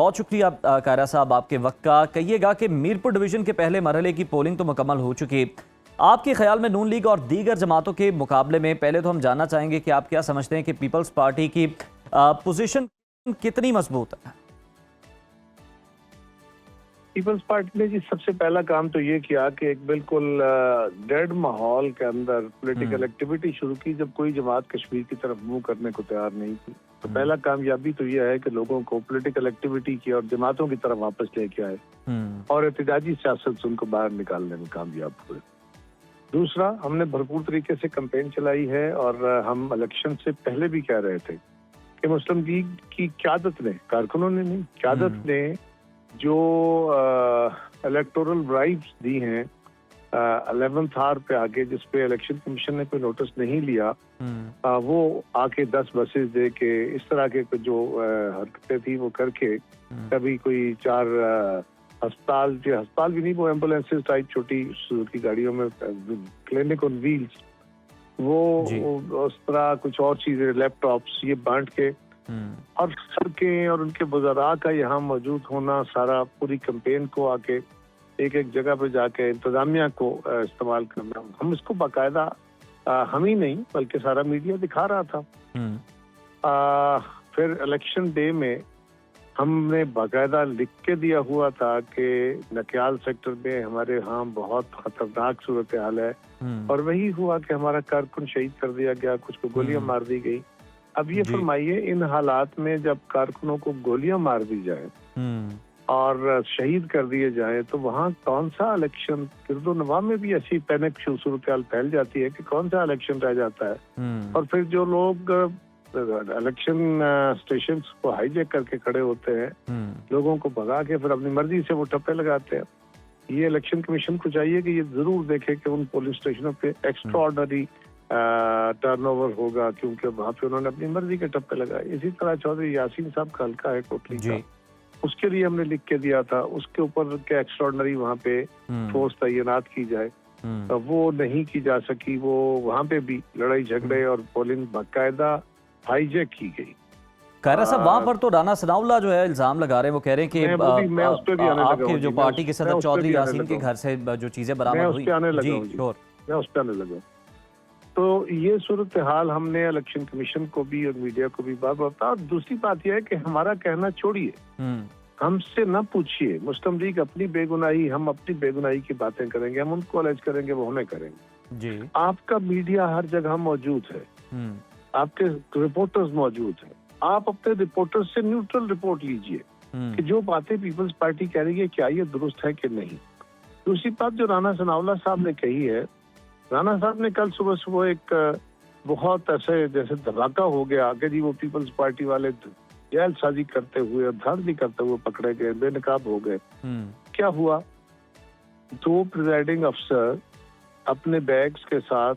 बहुत शुक्रिया कायरा साहब आपके वक्त का। कहिएगा कि मीरपुर डिवीजन के पहले मरहले की पोलिंग तो मुकम्मल हो चुकी है। आपके ख्याल में नून लीग और दीगर जमातों के मुकाबले में पहले तो हम जानना चाहेंगे कि आप क्या समझते हैं कि पीपल्स पार्टी की पोजीशन कितनी मजबूत है? पीपल्स पार्टी ने जी सबसे पहला काम तो ये किया कि एक बिल्कुल डेड माहौल के अंदर पॉलिटिकल एक्टिविटी शुरू की, जब कोई जमात कश्मीर की तरफ मुंह करने को तैयार नहीं थी। तो पहला कामयाबी तो यह है कि लोगों को पॉलिटिकल एक्टिविटी की और जमातों की तरफ वापस लेके आए और एहतजाजी सियासत से उनको बाहर निकालने में कामयाब हुए। दूसरा, हमने भरपूर तरीके से कैंपेन चलाई है और हम इलेक्शन से पहले भी कह रहे थे कि मुस्लिम लीग की क़यादत ने, कारकुनों ने नहीं, क़यादत ने जो इलेक्टोरल ब्राइब्स दी हैं 11th आवर पे आके, जिसपे इलेक्शन कमीशन ने कोई नोटिस नहीं लिया, वो आके 10 बसेस दे के इस तरह के जो हरकतें थी वो करके, कभी कोई 4 अस्पताल भी नहीं, वो एम्बुलेंसेस टाइप छोटी की गाड़ियों में क्लिनिक ऑन व्हील्स, वो उस तरह कुछ और चीजें, लैपटॉप्स, ये बांट के और सड़कें और उनके बुज़ुर्ग का यहाँ मौजूद होना, सारा पूरी कैंपेन को आके एक एक जगह पे जाके इंतजामिया को इस्तेमाल करना, हम इसको बाकायदा हम ही नहीं बल्कि सारा मीडिया दिखा रहा था। फिर इलेक्शन डे में हमने बाकायदा लिख के दिया हुआ था कि नकियाल सेक्टर में हमारे यहाँ बहुत खतरनाक सूरत हाल है, और वही हुआ कि हमारा कारकुन शहीद कर दिया गया, कुछ को गोलियां मार दी गई। अब ये फरमाइए, इन हालात में जब कारकुनों को गोलियां मार दी जाए और शहीद कर दिए जाए, तो वहाँ कौन सा इलेक्शन, गिरदो नवा में भी ऐसी पैनिक सूरत हाल फैल जाती है कि कौन सा इलेक्शन रह जाता है। और फिर जो लोग इलेक्शन स्टेशन को हाईजैक करके खड़े होते हैं, लोगों को भगा के फिर अपनी मर्जी से वो ठप्पे लगाते हैं। ये इलेक्शन कमीशन को चाहिए कि ये जरूर देखे कि उन पोलिंग स्टेशनों पे एक्स्ट्रा ऑर्डनरी टर्नओवर होगा, क्योंकि वहाँ पे उन्होंने अपनी मर्जी के टप्पे लगाए। इसी तरह चौधरी यासीन साहब का हल्का है कोटली का, उसके लिए हमने लिख के दिया था, उसके ऊपर के एक्स्ट्राऑर्डिनरी वहाँ पे फोर्स तैनात की जाए, वो नहीं की जा सकी। वो वहाँ पे भी लड़ाई झगड़े और पोलिंग बाकायदा हाईजैक की गई। कायरा साहब, वहाँ पर तो राना सनाउल्लाह जो है इल्जाम लगा रहे हैं, वो कह रहे हैं कि मैं उस पे भी आने लगा आपके जो पार्टी के सदर चौधरी यासीन के घर से जो चीजें बरामद हुई, मैं उस पे आने लगा। तो ये सूरत हाल हमने इलेक्शन कमीशन को भी और मीडिया को भी बात बताया। और दूसरी बात यह है कि हमारा कहना छोड़िए, हमसे न पूछिए, मुस्लिम लीग अपनी बेगुनाही, हम अपनी बेगुनाही की बातें करेंगे, हम उनको अलर्ज करेंगे, वो हमें करेंगे। आपका मीडिया हर जगह मौजूद है, आपके रिपोर्टर्स मौजूद हैं, आप अपने रिपोर्टर्स से न्यूट्रल रिपोर्ट लीजिए कि जो बातें पीपल्स पार्टी कह रही है क्या ये दुरुस्त है कि नहीं। दूसरी बात जो राना सनाउल्लाह साहब ने कही है, राना साहब ने कल सुबह सुबह एक बहुत ऐसे जैसे धमाका हो गया आगे जी, वो पीपल्स पार्टी वाले जैलसाजी करते हुए और धांधली करते हुए पकड़े गए, बेनकाब हो गए। क्या हुआ, 2 प्रिजाइडिंग अफसर अपने बैग्स के साथ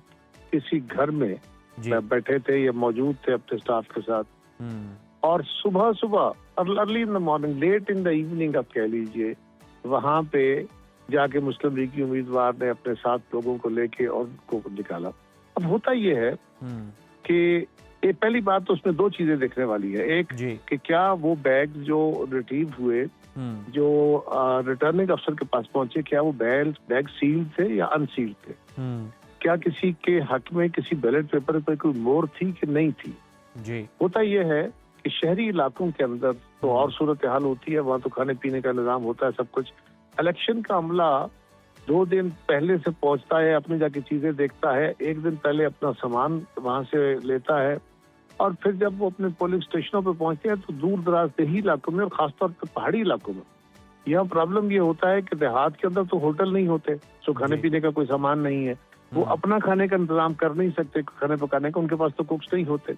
किसी घर में बैठे थे या मौजूद थे अपने स्टाफ के साथ, और सुबह सुबह early in the morning, late in the evening आप कह लीजिए, वहां पे जाके मुस्लिम लीग की उम्मीदवार ने अपने 7 लोगों को लेके और उनको निकाला। अब होता ये है कि ये पहली बात तो उसमें 2 चीजें देखने वाली है। एक कि क्या वो बैग जो रिट्रीव हुए, जो रिटर्निंग अफसर के पास पहुंचे, क्या वो बैग सील्ड थे या अनसील्ड थे, क्या किसी के हक में किसी बैलेट पेपर पे कोई मोहर थी कि नहीं थी। होता ये है कि शहरी इलाकों के अंदर तो और सूरत हाल होती है, वहाँ तो खाने पीने का निजाम होता है, सब कुछ। इलेक्शन का अमला 2 दिन पहले से पहुंचता है, अपनी जाके चीजें देखता है, 1 दिन पहले अपना सामान वहां से लेता है, और फिर जब वो अपने पोलिंग स्टेशनों पे पहुंचते हैं तो दूर दराज देही इलाकों में और खासतौर पर पहाड़ी इलाकों में यहाँ प्रॉब्लम ये होता है कि देहात के अंदर तो होटल नहीं होते, तो खाने पीने का कोई सामान नहीं है, वो अपना खाने का इंतजाम कर नहीं सकते, खाने पकाने का, उनके पास तो कुक्स नहीं होते,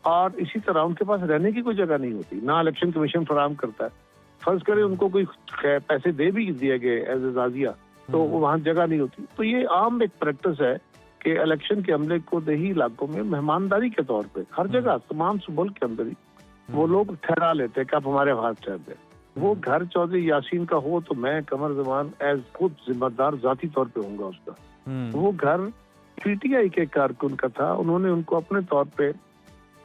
और इसी तरह उनके पास रहने की कोई जगह नहीं होती, ना इलेक्शन कमीशन फराहम करता है। फर्ज करे उनको कोई पैसे दे भी दिए गए एज ए जाजिया, तो वहाँ जगह नहीं होती। तो ये आम एक प्रैक्टिस है कि इलेक्शन के अमले को देही इलाकों में मेहमानदारी के तौर पे हर जगह तमाम मुल्क के अंदर ही वो लोग ठहरा लेते हैं कि आप हमारे हाथ ठहर दे। वो घर चौधरी यासीन का हो तो मैं कमर जमान एज खुद जिम्मेदार जाती तौर पे होऊंगा उसका। वो घर पीटीआई के कारकुन का था, उन्होंने उनको अपने तौर पे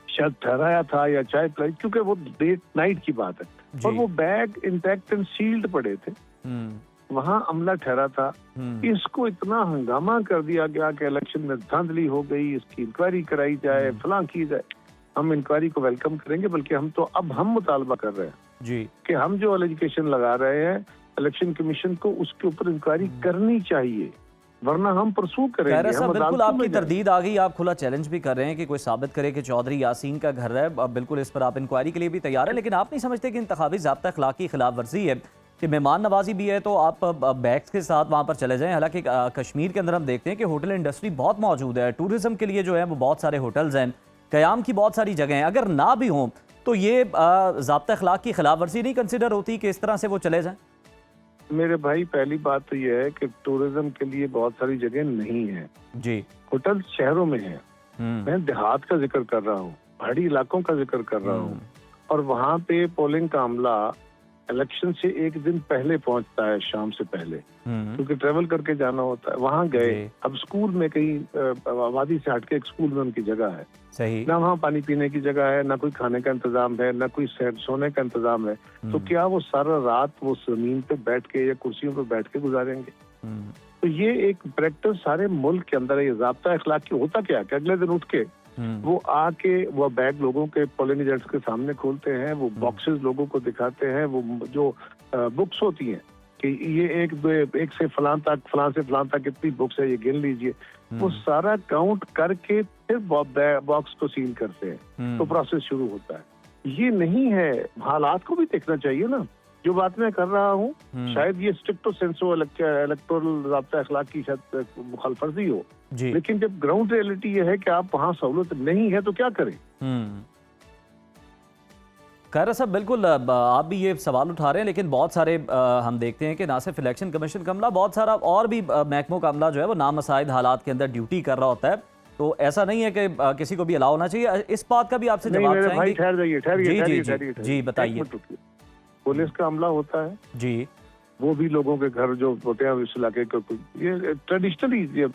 शायद ठहराया था या चाय पिलाई, क्योंकि वो लेट नाइट की बात है, और वो बैग इंटैक्ट एंड सील्ड पड़े थे, वहां अमला ठहरा था। इसको इतना हंगामा कर दिया गया कि इलेक्शन में धांधली हो गई, इसकी इंक्वायरी कराई जाए, फलां की जाए। हम इंक्वायरी को वेलकम करेंगे, बल्कि हम मुतालबा कर रहे हैं जी कि हम जो एलिगेशन लगा रहे हैं इलेक्शन कमीशन को उसके ऊपर इंक्वायरी करनी चाहिए, वरना हम परसू करेंगे। हम बिल्कुल आपकी तरदीद आ गई, आप खुला चैलेंज भी कर रहे हैं कि कोई साबित करे कि चौधरी यासीन का घर है। अब बिल्कुल इस पर आप इंक्वायरी के लिए भी तैयार है, लेकिन आप नहीं समझते कि इंतखाबी ज़ाब्ता अखलाक की खिलाफ वर्जी है कि मेहमान नवाजी भी है, तो आप बैग्स के साथ वहाँ पर चले जाएं। हालांकि कश्मीर के अंदर हम देखते हैं कि होटल इंडस्ट्री बहुत मौजूद है, टूरिज्म के लिए जो है वो बहुत सारे होटल्स हैं, क़याम की बहुत सारी जगह हैं। अगर ना भी हों तो ये ज़ाब्ता अखलाक की खिलाफ वर्जी नहीं कंसिडर होती कि इस तरह से वो चले जाएं? मेरे भाई, पहली बात तो ये है कि टूरिज्म के लिए बहुत सारी जगह नहीं है जी। होटल शहरों में है। मैं देहात का जिक्र कर रहा हूँ, पहाड़ी इलाकों का जिक्र कर रहा हूँ, और वहाँ पे पोलिंग का अमला इलेक्शन से एक दिन पहले पहुंचता है, शाम से पहले, क्योंकि ट्रेवल करके जाना होता है। वहाँ गए, अब स्कूल में कहीं आबादी से हटके एक स्कूल में उनकी जगह है, सही ना वहाँ पानी पीने की जगह है, ना कोई खाने का इंतजाम है, ना कोई सोने का इंतजाम है। तो क्या वो सारा रात वो जमीन पे बैठ के या कुर्सियों पे बैठ के गुजारेंगे? तो ये एक प्रैक्टिस सारे मुल्क के अंदर है। ये ज़ाब्ता अखलाक की होता क्या है, अगले दिन उठ के वो आके वो बैग लोगों के पोलिंग एजेंट्स के सामने खोलते हैं, वो बॉक्सेस लोगों को दिखाते हैं, वो जो बुक्स होती हैं कि ये एक से फलां से फलां तक इतनी बुक्स है, ये गिन लीजिए, वो सारा काउंट करके फिर बॉक्स को सील करते हैं। तो प्रोसेस शुरू होता है। ये नहीं है, हालात को भी देखना चाहिए ना। जो बात मैं कर रहा हूँ, शायद ये स्ट्रिक्टो सेंसो इलेक्टोरल ज़ाब्ता अखलाक की शायद मुखालफर्जी हो, लेकिन जब ग्राउंड रियलिटी ये है कि आप वहाँ सहूलत नहीं है तो क्या करें? खैर साहब, बिल्कुल आप भी ये सवाल उठा रहे हैं, लेकिन बहुत सारे हम देखते हैं कि ना सिर्फ इलेक्शन कमीशन का अमला, बहुत सारा और भी महकमों का अमला जो है वो नामसाइद हालात के अंदर ड्यूटी कर रहा होता है। तो ऐसा नहीं है कि किसी को भी अलाउ होना चाहिए। इस बात का भी आपसे जवाब चाहेंगे। ठहरिए, जी बताइए। पुलिस का अमला होता है जी, वो भी लोगों के घर जो होते हैं इस इलाके के, ये ट्रेडिशनली ये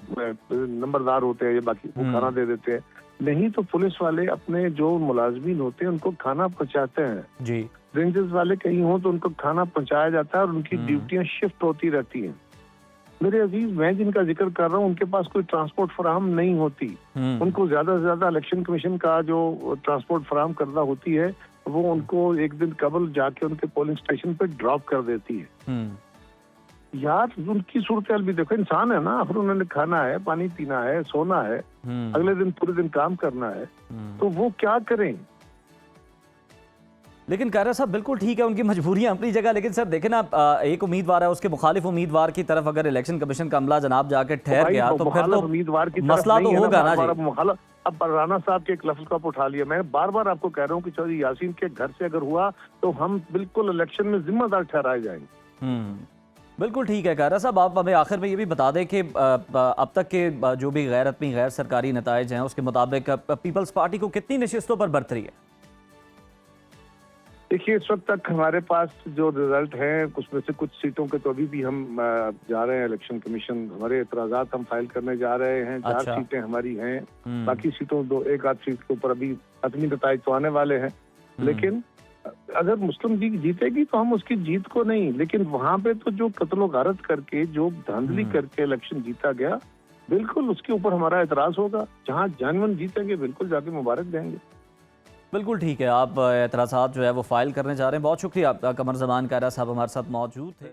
नंबरदार होते हैं, ये बाकी वो खाना दे देते हैं। नहीं तो पुलिस वाले अपने जो मुलाजमीन होते हैं उनको खाना पहुंचाते हैं जी। रेंजर्स वाले कहीं हो तो उनको खाना पहुंचाया जाता है और उनकी ड्यूटियां शिफ्ट होती रहती हैं। मेरे अजीज, मैं जिनका जिक्र कर रहा हूँ उनके पास कोई ट्रांसपोर्ट फराहम नहीं होती। उनको ज्यादा से ज्यादा इलेक्शन कमीशन का जो ट्रांसपोर्ट फराहम करना होती है वो उनको एक दिन कबल जाके उनके पोलिंग स्टेशन पे ड्रॉप कर देती है। यार, उनकी सूरत हाल भी देखो, इंसान है ना, फिर उन्होंने खाना है, पानी पीना है, सोना है, अगले दिन पूरे दिन काम करना है, तो वो क्या करें? लेकिन कारा साहब बिल्कुल ठीक है, उनकी मजबूरियां अपनी जगह, लेकिन सर देखें ना, एक उम्मीदवार है, उसके मुखालिफ उम्मीदवार की तरफ अगर इलेक्शन कमीशन का अमला जनाब जाके ठहर गया तो फिर तो उम्मीदवार की मसला तो होगा ना जी। अब राणा साहब के एक लफ्ज का उठा लिया। मैं बार बार आपको कह रहा हूँ कि चौधरी यासीन के घर से अगर हुआ तो हम बिल्कुल इलेक्शन में जिम्मेदार ठहराए जाएंगे। बिल्कुल ठीक है कारा साहब। आप हमें आखिर में ये भी बता दें कि अब तक के जो भी गैर सरकारी नताइज हैं उसके मुताबिक पीपल्स पार्टी को कितनी नशिस्तों पर बरतरी है? देखिए, इस वक्त तक हमारे पास जो रिजल्ट है उसमें से कुछ सीटों के तो अभी भी हम जा रहे हैं इलेक्शन कमीशन, हमारे एतराजात हम फाइल करने जा रहे हैं। 4 सीटें हमारी हैं, बाकी सीटों एक आध सीट के ऊपर अभी हतमी नताइज तो आने वाले हैं। लेकिन अगर मुस्लिम लीग जीतेगी तो हम उसकी जीत को नहीं, लेकिन वहां पे तो जो कत्लो गारत करके, जो धांधली करके इलेक्शन जीता गया, बिल्कुल उसके ऊपर हमारा एतराज होगा। जहाँ जानवन जीतेंगे बिल्कुल जाके मुबारक देंगे। बिल्कुल ठीक है, आप एतराज़ात जो है वो फाइल करने जा रहे हैं। बहुत शुक्रिया आपका। कमर ज़मान कायरा साहब हमारे साथ मौजूद थे।